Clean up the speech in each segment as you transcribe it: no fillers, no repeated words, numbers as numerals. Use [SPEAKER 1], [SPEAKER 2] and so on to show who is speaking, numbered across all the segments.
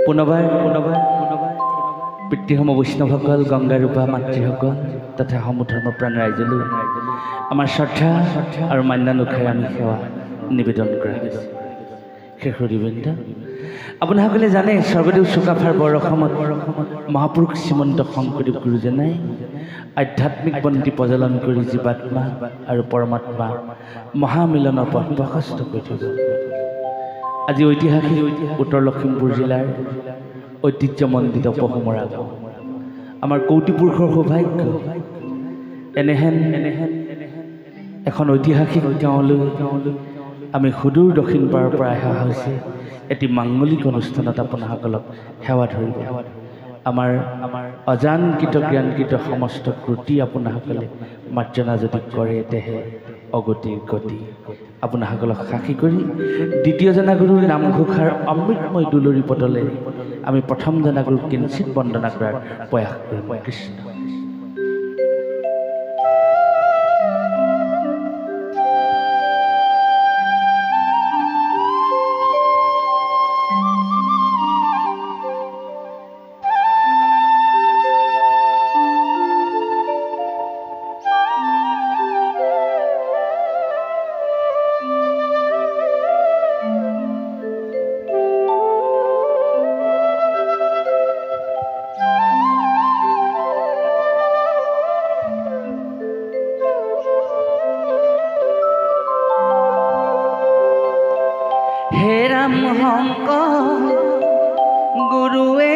[SPEAKER 1] পুনবাৰ পিতৃসম বৈষ্ণৱসকল, গংগাৰূপা মাতৃসকল তথা সমধৰ্মপ্ৰাণ ৰাইজলৈ আমাৰ শ্ৰদ্ধা আৰু মান্যানুসাৰে আমি সেৱা নিবেদন কৰা হৈছে। শেষৰীবৃন্দ, আপোনাসকলে জানে স্বৰ্গদেউ চুকাফাৰ বৰ অসমত মহাপুৰুষ শ্ৰীমন্ত শংকৰদেৱ গুৰুজনাই আধ্যাত্মিক বন্তি প্ৰজ্বলন কৰি জীৱাত্মা আৰু পৰমাত্মা মহামিলনৰ পথ প্ৰশস্ত কৰি থৈ গ'ল। আজি ঐতিহাসিক উত্তৰ লখিমপুৰ জিলাৰ ঐতিহ্যমণ্ডিত পহুমৰা গাঁও আমাৰ কৌতিপুৰুষৰ সৌভাগ্য। এনেহেন এখন ঐতিহাসিক গাঁৱলৈ আমি সুদূৰ দক্ষিণ পাৰৰ পৰা অহা হৈছে এটি মাংগলিক অনুষ্ঠানত আপোনাসকলক সেৱা ধৰিব। আমাৰ অজানকৃত জ্ঞানকৃত সমস্ত ক্ৰুটি আপোনাসকলে মাৰ্জনা যদি কৰে তেহে অগতিৰ গতি। আপোনাসকলক সাক্ষী কৰি দ্বিতীয় জনাগুৰুৰ নামঘোষাৰ অমৃতময় দুলৰি পদলেৰে আমি প্ৰথম জনাগুৰুক কিঞ্চিত বন্দনা কৰাৰ প্ৰয়াস কৰিম। কৃষ্ণ গুৰুৱে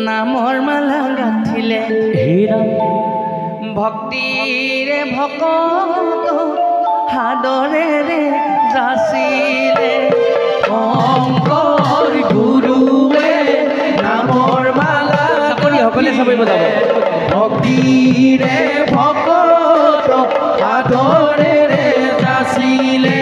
[SPEAKER 1] নামৰ মালা গাঁঠিলে, হেৰাম ভক্তিৰে ভকত সাদৰেৰে যাচিলে। শংকৰ গুৰুৱে নামৰ মালা সকলে চাবই বজাব। ভক্তিৰে ভকত সাদৰেৰে যাচিলে।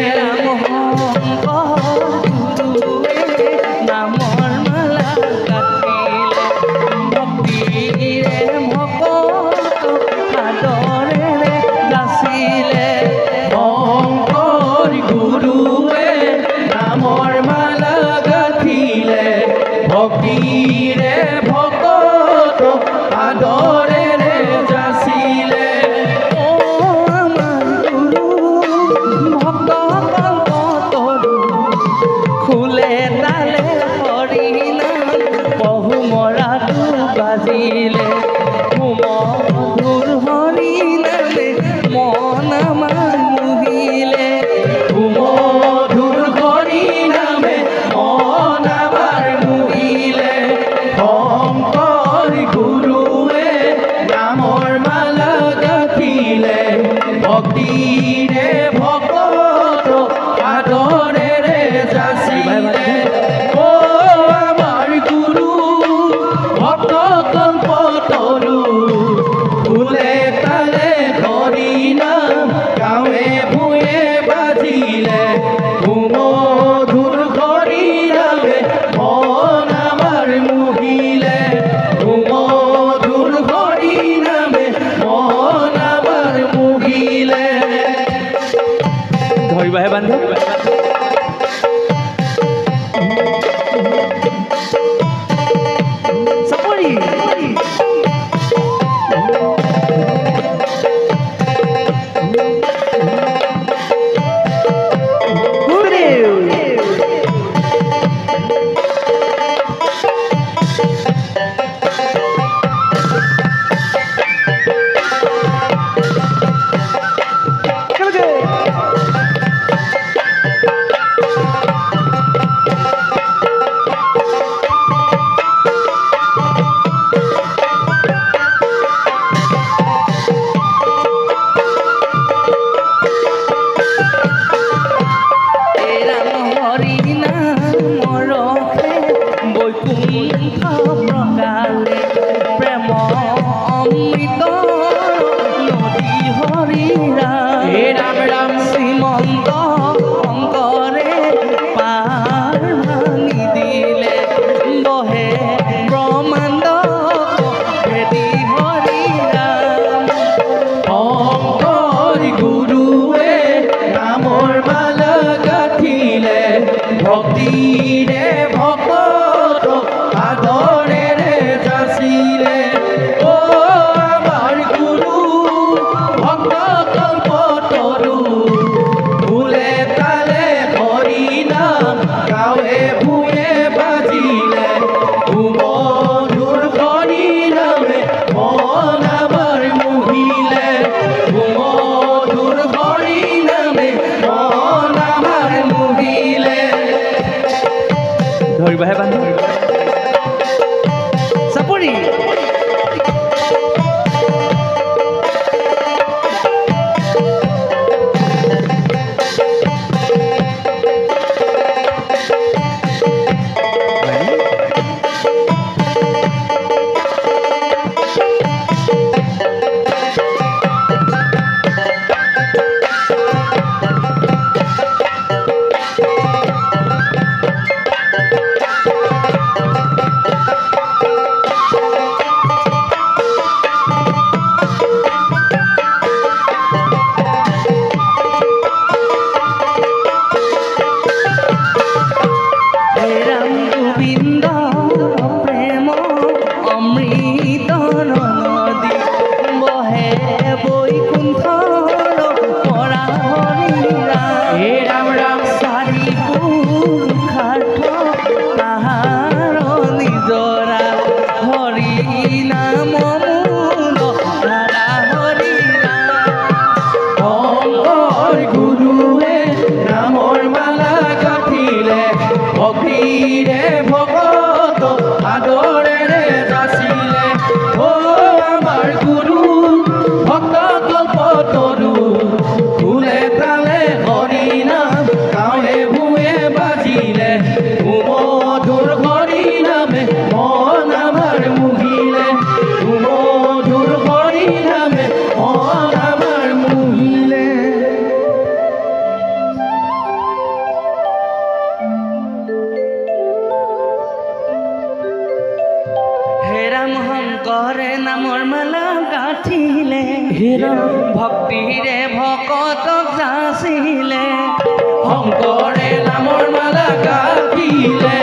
[SPEAKER 2] ভক্তিৰে ভকত
[SPEAKER 1] ধৰিবাহে বান্ধি চাপৰি ভক্তিৰে ভকতক যাচিলে শংকৰে নামৰ মালা গাঁঠিলে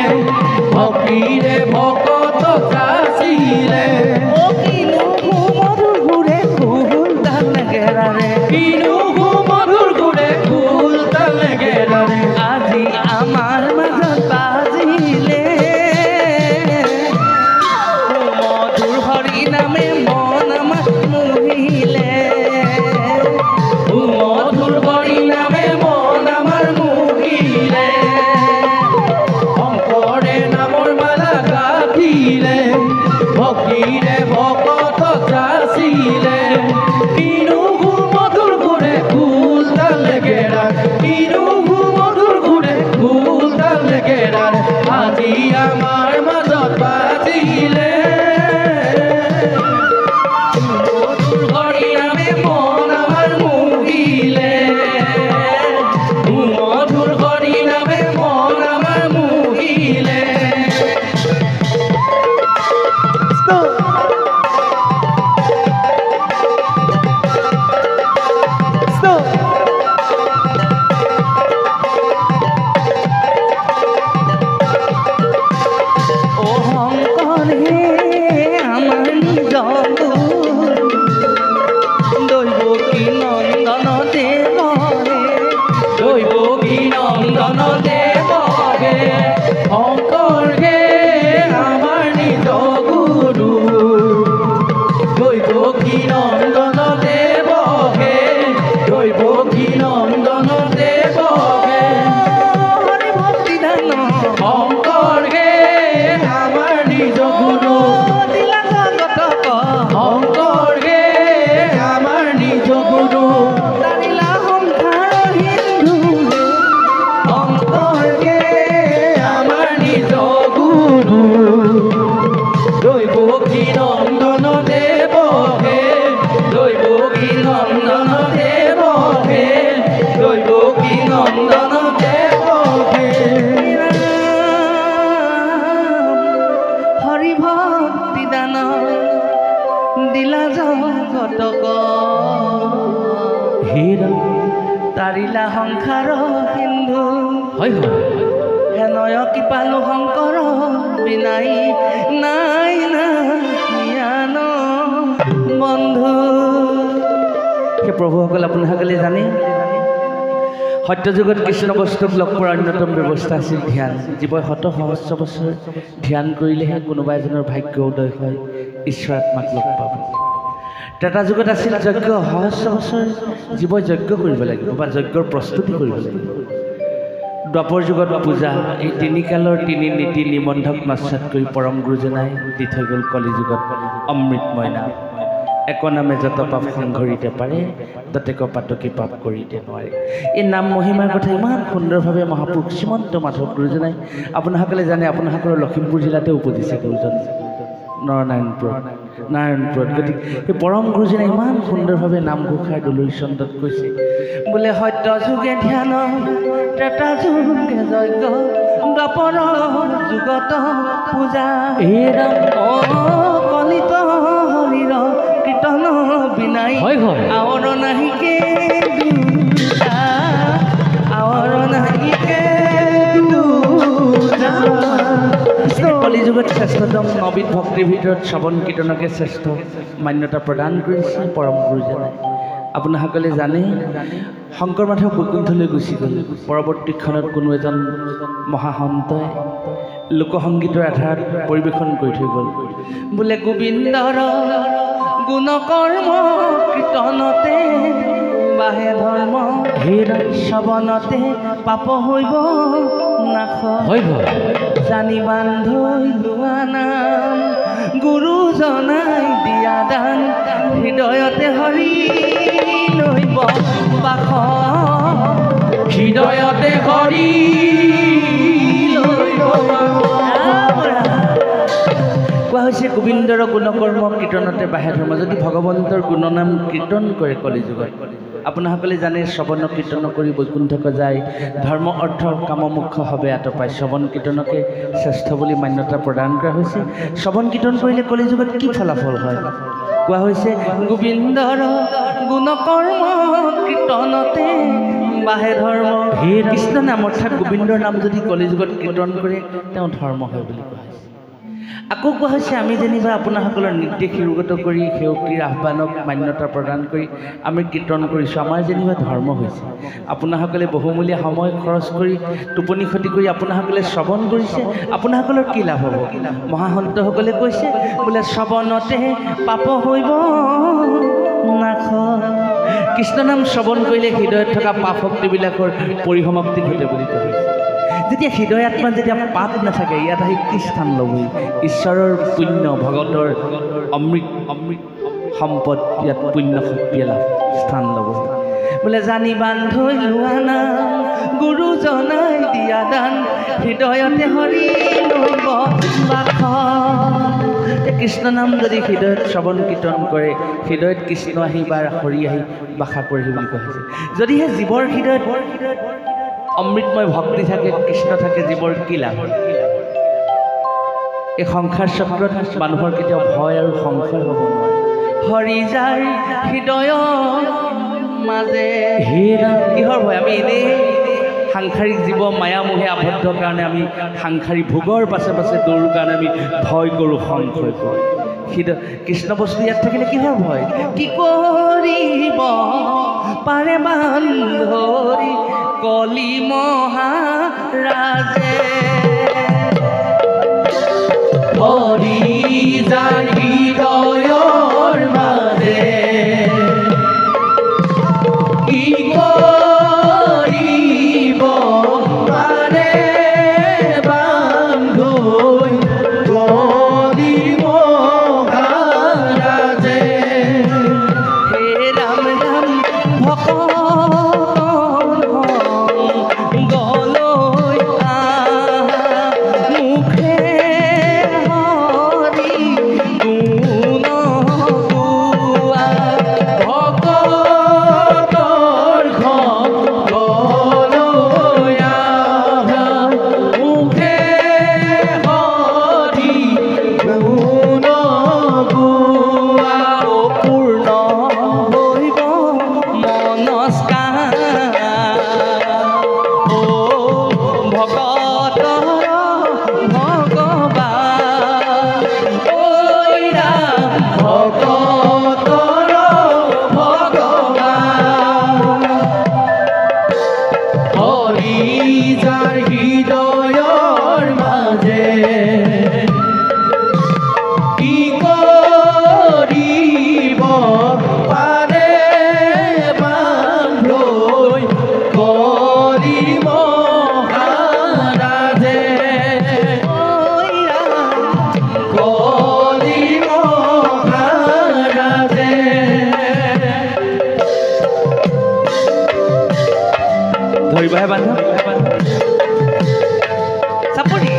[SPEAKER 1] ভক্তিৰে ভকতক যাচিলে কিনো মধুৰ ঘূৰে খুল তাল নেগেৰাৰে কিনো মধুৰ ঘূৰে খুল তাল নেগেৰাৰে আজি আমাৰ মাজত বাজিলে মধুৰ হৰি নামে মন আমাৰ মুহিলে ভক্তিৰে ভকতক যাচিলে কিনো মধুৰ ঘূৰে খুল তাল নেগেৰাৰ কিনো মধুৰ ঘূৰে খুল তাল নেগেৰাৰ আজি আমাৰ মাজত বাজিলে মধুৰ হৰি নামে মন আমাৰ মুহিলে মধুৰ হৰি নামে মন আমাৰ মুহিলে তাৰিলা সংসাৰ সিন্ধু হেনয় কৃপালু শংকৰ বিনাই নাই জ্ঞান বন্ধু। সেই প্ৰভুসকল আপোনাসকলে জানে সত্যযুগত কৃষ্ণ বস্তুক লগ কৰাৰ অন্যতম ব্যৱস্থা আছিল ধ্যান। জীৱই শত সহস্ৰ বছৰ ধ্যান কৰিলেহে কোনোবা এজনৰ ভাগ্য উদয় হয়, ঈশ্বৰ আত্মাক লগ পাব। ত্ৰেতা যুগত আছিল যজ্ঞ। সহস্ৰ বছৰ জীৱই যজ্ঞ কৰিব লাগিব বা যজ্ঞৰ প্ৰস্তুতি কৰিব লাগিব। দ্বাপৰ যুগত পূজা এই তিনিকালৰ তিনি নীতি নিবন্ধক নস্যাৎ কৰি পৰম গুৰুজনাই দি থৈ গ'ল কলি যুগত অমৃতময় নাম। এক নামে যত পাপ সংঘৰিতে পাৰে, ততেক পাতকি পাপ কৰিতে নোৱাৰে। এই নাম মহিমাৰ কথা ইমান সুন্দৰভাৱে মহাপুৰুষ শ্ৰীমন্ত মাধৱ গুৰুজনাই আপোনাসকলে জানে, আপোনাসকলৰ লখিমপুৰ জিলাতে উপজিছে গুৰুজন নাৰায়ণপুৰত। গতিকে সেই পৰম গুৰুজনাই ইমান সুন্দৰভাৱে নামঘোষাৰ দলুৰী চন্দত কৈছে বোলে সত্য যুগে ধ্যান, ত্ৰেতা যুগে যজ্ঞ, দ্বাপৰ যুগত পূজা, হে ৰাম কলিত হৰিৰ কীৰ্তন বিনাই আৱৰ নাহিকে আৱৰ নাহিকে কলি যুগত শ্ৰেষ্ঠতম নবিদ ভক্তিৰ ভিতৰত শ্ৰৱণ কীৰ্তনকে শ্ৰেষ্ঠ মান্যতা প্ৰদান কৰিছে পৰম গুৰুজনাই। আপোনাসকলে জানে শংকৰ মাধৱ বৈকুণ্ঠলৈ গুচি গ'ল। পৰৱৰ্তী ক্ষণত কোনো এজন মহাসন্তই লোকসংগীতৰ আধাৰত পৰিৱেশন কৰি থৈ গ'ল বোলে গোবিন্দৰ গুণকৰ্ম কীৰ্তনতে বাহে ধৰ্ম, শ্ৰৱণতে পাপ হইব নাশ, জানি বান্ধৈ লোৱা নাম, গুৰুজনাই দিয়া দান, হৃদয়তে হৰি লৈব বাস, হৃদয়তে হৰি কোৱা হৈছে গোবিন্দৰ গুণকৰ্ম কীৰ্তনতে বাহে ধৰ্ম। যদি ভগৱন্তৰ গুণনাম কীৰ্তন কৰে কলি যুগত, আপোনাসকলে জানে শ্ৰৱণ কীৰ্তন কৰি বৈকুণ্ঠক যায়, ধৰ্ম অৰ্থ কাম মোক্ষ হবে আতপায়। শ্ৰৱণ কীৰ্তনকে শ্ৰেষ্ঠ বুলি মান্যতা প্ৰদান কৰা হৈছে। শ্ৰৱণ কীৰ্তন কৰিলে কলি যুগত কি ফলাফল হয়? কোৱা হৈছে গোবিন্দৰ গুণকৰ্ম কীৰ্তনতে বাহে ধৰ্ম। কৃষ্ণ নাম অৰ্থাৎ গোবিন্দৰ নাম যদি কলি যুগত কীৰ্তন কৰে তেওঁ ধৰ্ম হয় বুলি কোৱা হৈছে। আকৌ কোৱা হৈছে আমি যেনিবা আপোনাসকলৰ নিৰ্দেশ নিৰ্গত কৰি সেৱকীৰ আহ্বানক মান্যতা প্ৰদান কৰি আমি কীৰ্তন কৰিছোঁ, আমাৰ যেনিবা ধৰ্ম হৈছে। আপোনাসকলে বহুমূলীয়া সময় খৰচ কৰি টোপনি ক্ষতি কৰি আপোনাসকলে শ্ৰৱণ কৰিছে, আপোনাসকলৰ কি লাভ হ'ব? মহাসন্তসকলে কৈছে বোলে শ্ৰৱণতে পাপ হইব নাশ। কৃষ্ণ নাম শ্ৰৱণ কৰিলে হৃদয়ত থকা পাপ শক্তিবিলাকৰ পৰিসমাপ্তি ঘটে বুলি কোৱা হৈছে। যেতিয়া হৃদয় আত্মাত যেতিয়া পাপ নাথাকে, ইয়াত আহি কি স্থান ল'বই? ঈশ্বৰৰ পুণ্য, ভগতৰ অমৃত সম্পদ, ইয়াত পুণ্য শক্তিয়ে লাভ স্থান ল'ব। বোলে জানি বান্ধৈ লোৱা নাম, গুৰুজনাই দিয়া দান, হৃদয়তে হৰি লৈব বাস। কৃষ্ণ নাম যদি হৃদয়ত শ্ৰৱণ কীৰ্তন কৰে, হৃদয়ত কৃষ্ণ আহি বা হৰি আহি বাসা কৰিহি বুলি কোৱা হৈছে। যদিহে জীৱৰ হৃদয়ত অমৃতময় ভক্তি থাকে, কৃষ্ণ থাকে, জীৱৰ কি লাভ? এই সংসাৰ চক্ৰত মানুহৰ কেতিয়াও ভয় আৰু সংশয় হ'ব নোৱাৰে। হৰি যাৰ হৃদয়ৰ মাজে, কিহৰ ভয়? আমি এনেই সাংসাৰিক জীৱ মায়ামোহে আবদ্ধ কাৰণে আমি সাংসাৰিক ভোগৰ পাছে পাছে দৌৰোঁ কাৰণে আমি ভয় কৰোঁ, সংশয় কৰোঁ। কৃষ্ণ বস্তু ইয়াত থাকিলে কিহৰ ভয়? কি কৰিব পাৰে বান্ধৰি কলি মহাৰাজে, হৰি যাৰ হৃদয়ৰ মাজে, কি কৰিব পাৰে বান্ধৈ কলি মহাৰাজে। হে ৰাম ৰাম ভকত ধৰিবাহে বান্ধৱ চাপৰি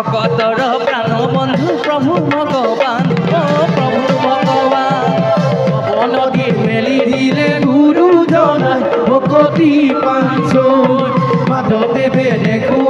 [SPEAKER 1] ভকতৰ প্ৰাণ বন্ধু প্ৰভু ভগৱান অ প্ৰভু ভগৱান নদী মেলি দিলে গুৰুজনাই ভকতি পাঞ্চল মাধৱদেৱে দেখো